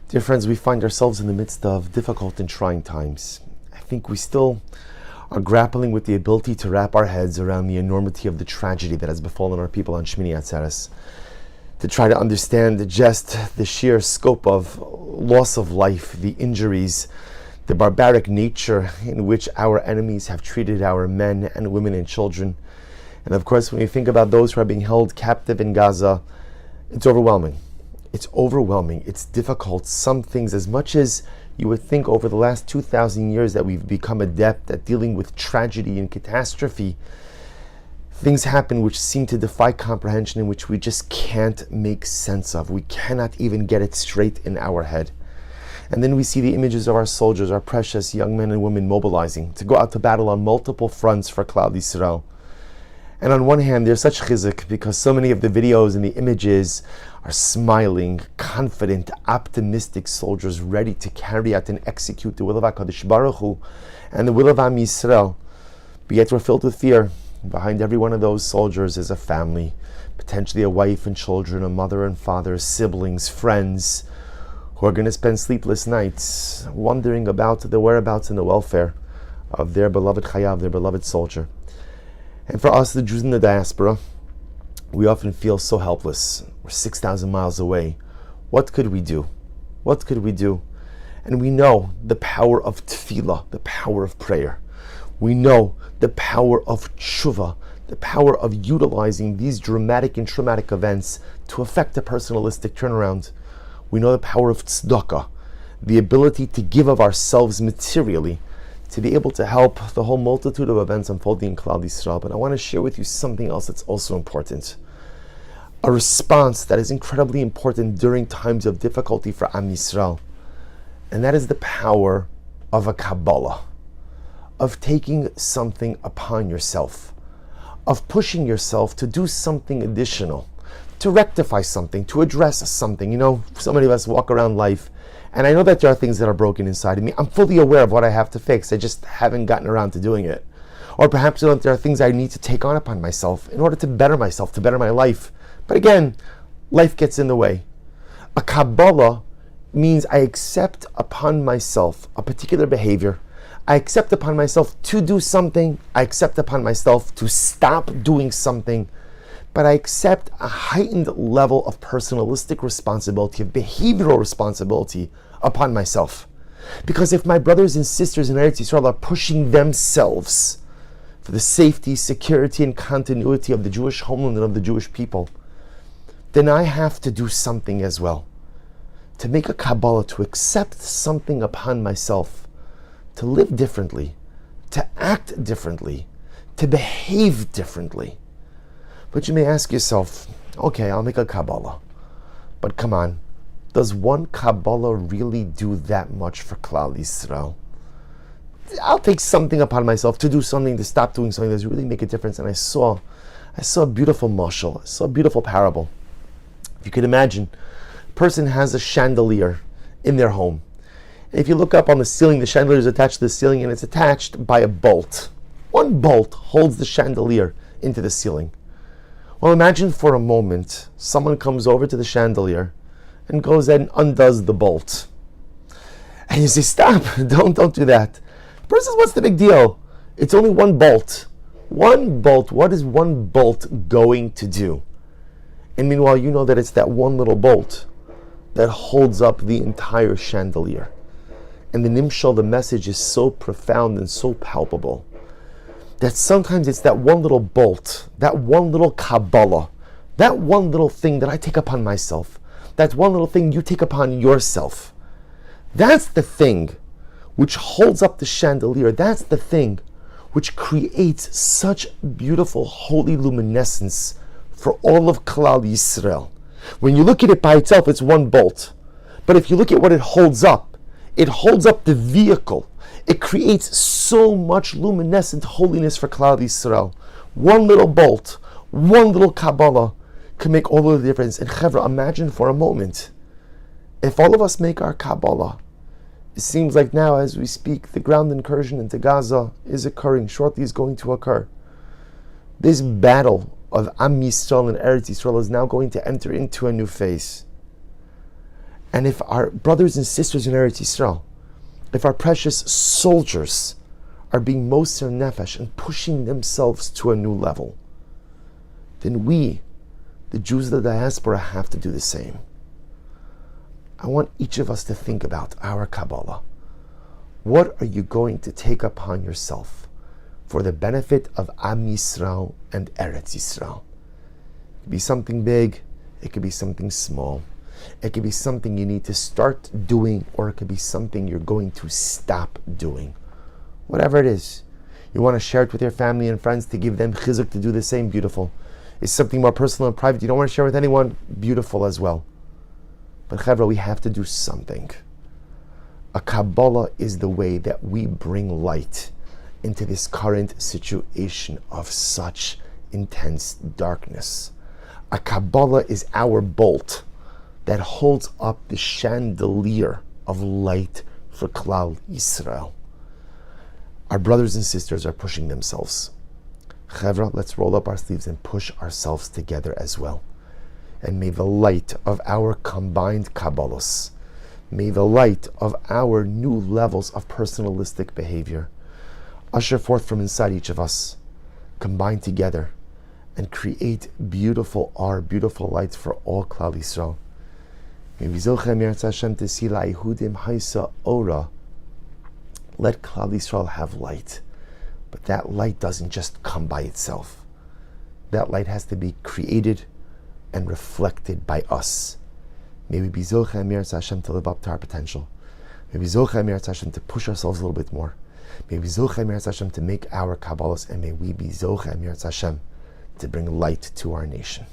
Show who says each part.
Speaker 1: Dear friends, we find ourselves in the midst of difficult and trying times. I think we still are grappling with the ability to wrap our heads around the enormity of the tragedy that has befallen our people on Shmini Atzeres, to try to understand the sheer scope of loss of life, the injuries, the barbaric nature in which our enemies have treated our men and women and children. And of course, when we think about those who are being held captive in Gaza, it's overwhelming. It's overwhelming. It's difficult. Some things, as much as you would think over the last 2,000 years that we've become adept at dealing with tragedy and catastrophe, things happen which seem to defy comprehension, in which we just can't make sense of. We cannot even get it straight in our head. And then we see the images of our soldiers, our precious young men and women mobilizing to go out to battle on multiple fronts for Klal Yisrael. And on one hand, there's such chizuk because so many of the videos and the images are smiling, confident, optimistic soldiers ready to carry out and execute the will of HaKadosh Baruch Hu and the will of Am Yisrael. But yet we're filled with fear. Behind every one of those soldiers is a family, potentially a wife and children, a mother and father, siblings, friends, who are going to spend sleepless nights wondering about the whereabouts and the welfare of their beloved Chayav, their beloved soldier. And for us, the Jews in the diaspora, we often feel so helpless. We're 6,000 miles away. What could we do? What could we do? And we know the power of tefillah, the power of prayer. We know the power of tshuva, the power of utilizing these dramatic and traumatic events to affect a personalistic turnaround. We know the power of tzedakah, the ability to give of ourselves materially, to be able to help the whole multitude of events unfolding in Klal Yisrael. But I want to share with you something else that's also important. A response that is incredibly important during times of difficulty for Am Yisrael. And that is the power of a Kabbolah, of taking something upon yourself, of pushing yourself to do something additional, to rectify something, to address something. You know, so many of us walk around life, and I know that there are things that are broken inside of me. I'm fully aware of what I have to fix. I just haven't gotten around to doing it. Or perhaps you know, there are things I need to take on upon myself in order to better myself, to better my life. But again, life gets in the way. A Kabbolah means I accept upon myself a particular behavior. I accept upon myself to do something. I accept upon myself to stop doing something. But I accept a heightened level of personalistic responsibility, of behavioral responsibility upon myself. Because if my brothers and sisters in Eretz Yisrael are pushing themselves for the safety, security, and continuity of the Jewish homeland and of the Jewish people, then I have to do something as well. To make a Kabbalah, to accept something upon myself, to live differently, to act differently, to behave differently. But you may ask yourself, okay, I'll make a Kabbalah. But come on, does one Kabbalah really do that much for Klal Yisrael? I'll take something upon myself to do something, to stop doing something. Does it really make a difference? And I saw a beautiful mashal, I saw a beautiful parable. If you could imagine, a person has a chandelier in their home. And if you look up on the ceiling, the chandelier is attached to the ceiling, and it's attached by a bolt. One bolt holds the chandelier into the ceiling. Well, imagine for a moment, someone comes over to the chandelier and goes and undoes the bolt. And you say, stop, don't do that. The person says, what's the big deal? It's only one bolt. One bolt, what is one bolt going to do? And meanwhile, you know that it's that one little bolt that holds up the entire chandelier. And the nimshal, the message is so profound and so palpable, that sometimes it's that one little bolt, that one little Kabbalah, that one little thing that I take upon myself, that one little thing you take upon yourself. That's the thing which holds up the chandelier. That's the thing which creates such beautiful holy luminescence for all of Klal Yisrael. When you look at it by itself, it's one bolt. But if you look at what it holds up the vehicle. It creates so much luminescent holiness for Klal Yisrael. One little bolt, one little Kabbalah can make all of the difference. And Chevra, imagine for a moment, if all of us make our Kabbalah, it seems like now as we speak, the ground incursion into Gaza is occurring, shortly is going to occur. This battle of Am Yisrael and Eretz Yisrael is now going to enter into a new phase. And if our brothers and sisters in Eretz Yisrael, if our precious soldiers are being moser nefesh and pushing themselves to a new level, then we, the Jews of the diaspora, have to do the same. I want each of us to think about our Kabbolah. What are you going to take upon yourself for the benefit of Am Yisrael and Eretz Yisrael? It could be something big, it could be something small. It could be something you need to start doing, or it could be something you're going to stop doing. Whatever it is, you want to share it with your family and friends to give them chizuk to do the same, beautiful. It's something more personal and private you don't want to share with anyone, beautiful as well. But Chevra, we have to do something. A Kabbolah is the way that we bring light into this current situation of such intense darkness. A Kabbolah is our bolt that holds up the chandelier of light for Klal Yisrael. Our brothers and sisters are pushing themselves. Chevra, let's roll up our sleeves and push ourselves together as well. And may the light of our combined Kabbalahs, may the light of our new levels of personalistic behavior usher forth from inside each of us, combine together, and create beautiful lights for all Klal Yisrael. May we zochem Yirtzeh Hashem to see la'ihudim haisa ora. Let Klal Yisrael have light. But that light doesn't just come by itself. That light has to be created and reflected by us. May we be zochem Yirtzeh Hashem to live up to our potential. May we zochem Yirtzeh Hashem to push ourselves a little bit more. May we zochem Yirtzeh Hashem to make our Kabbalahs, and may we be zochem Yirtzeh Hashem to bring light to our nation.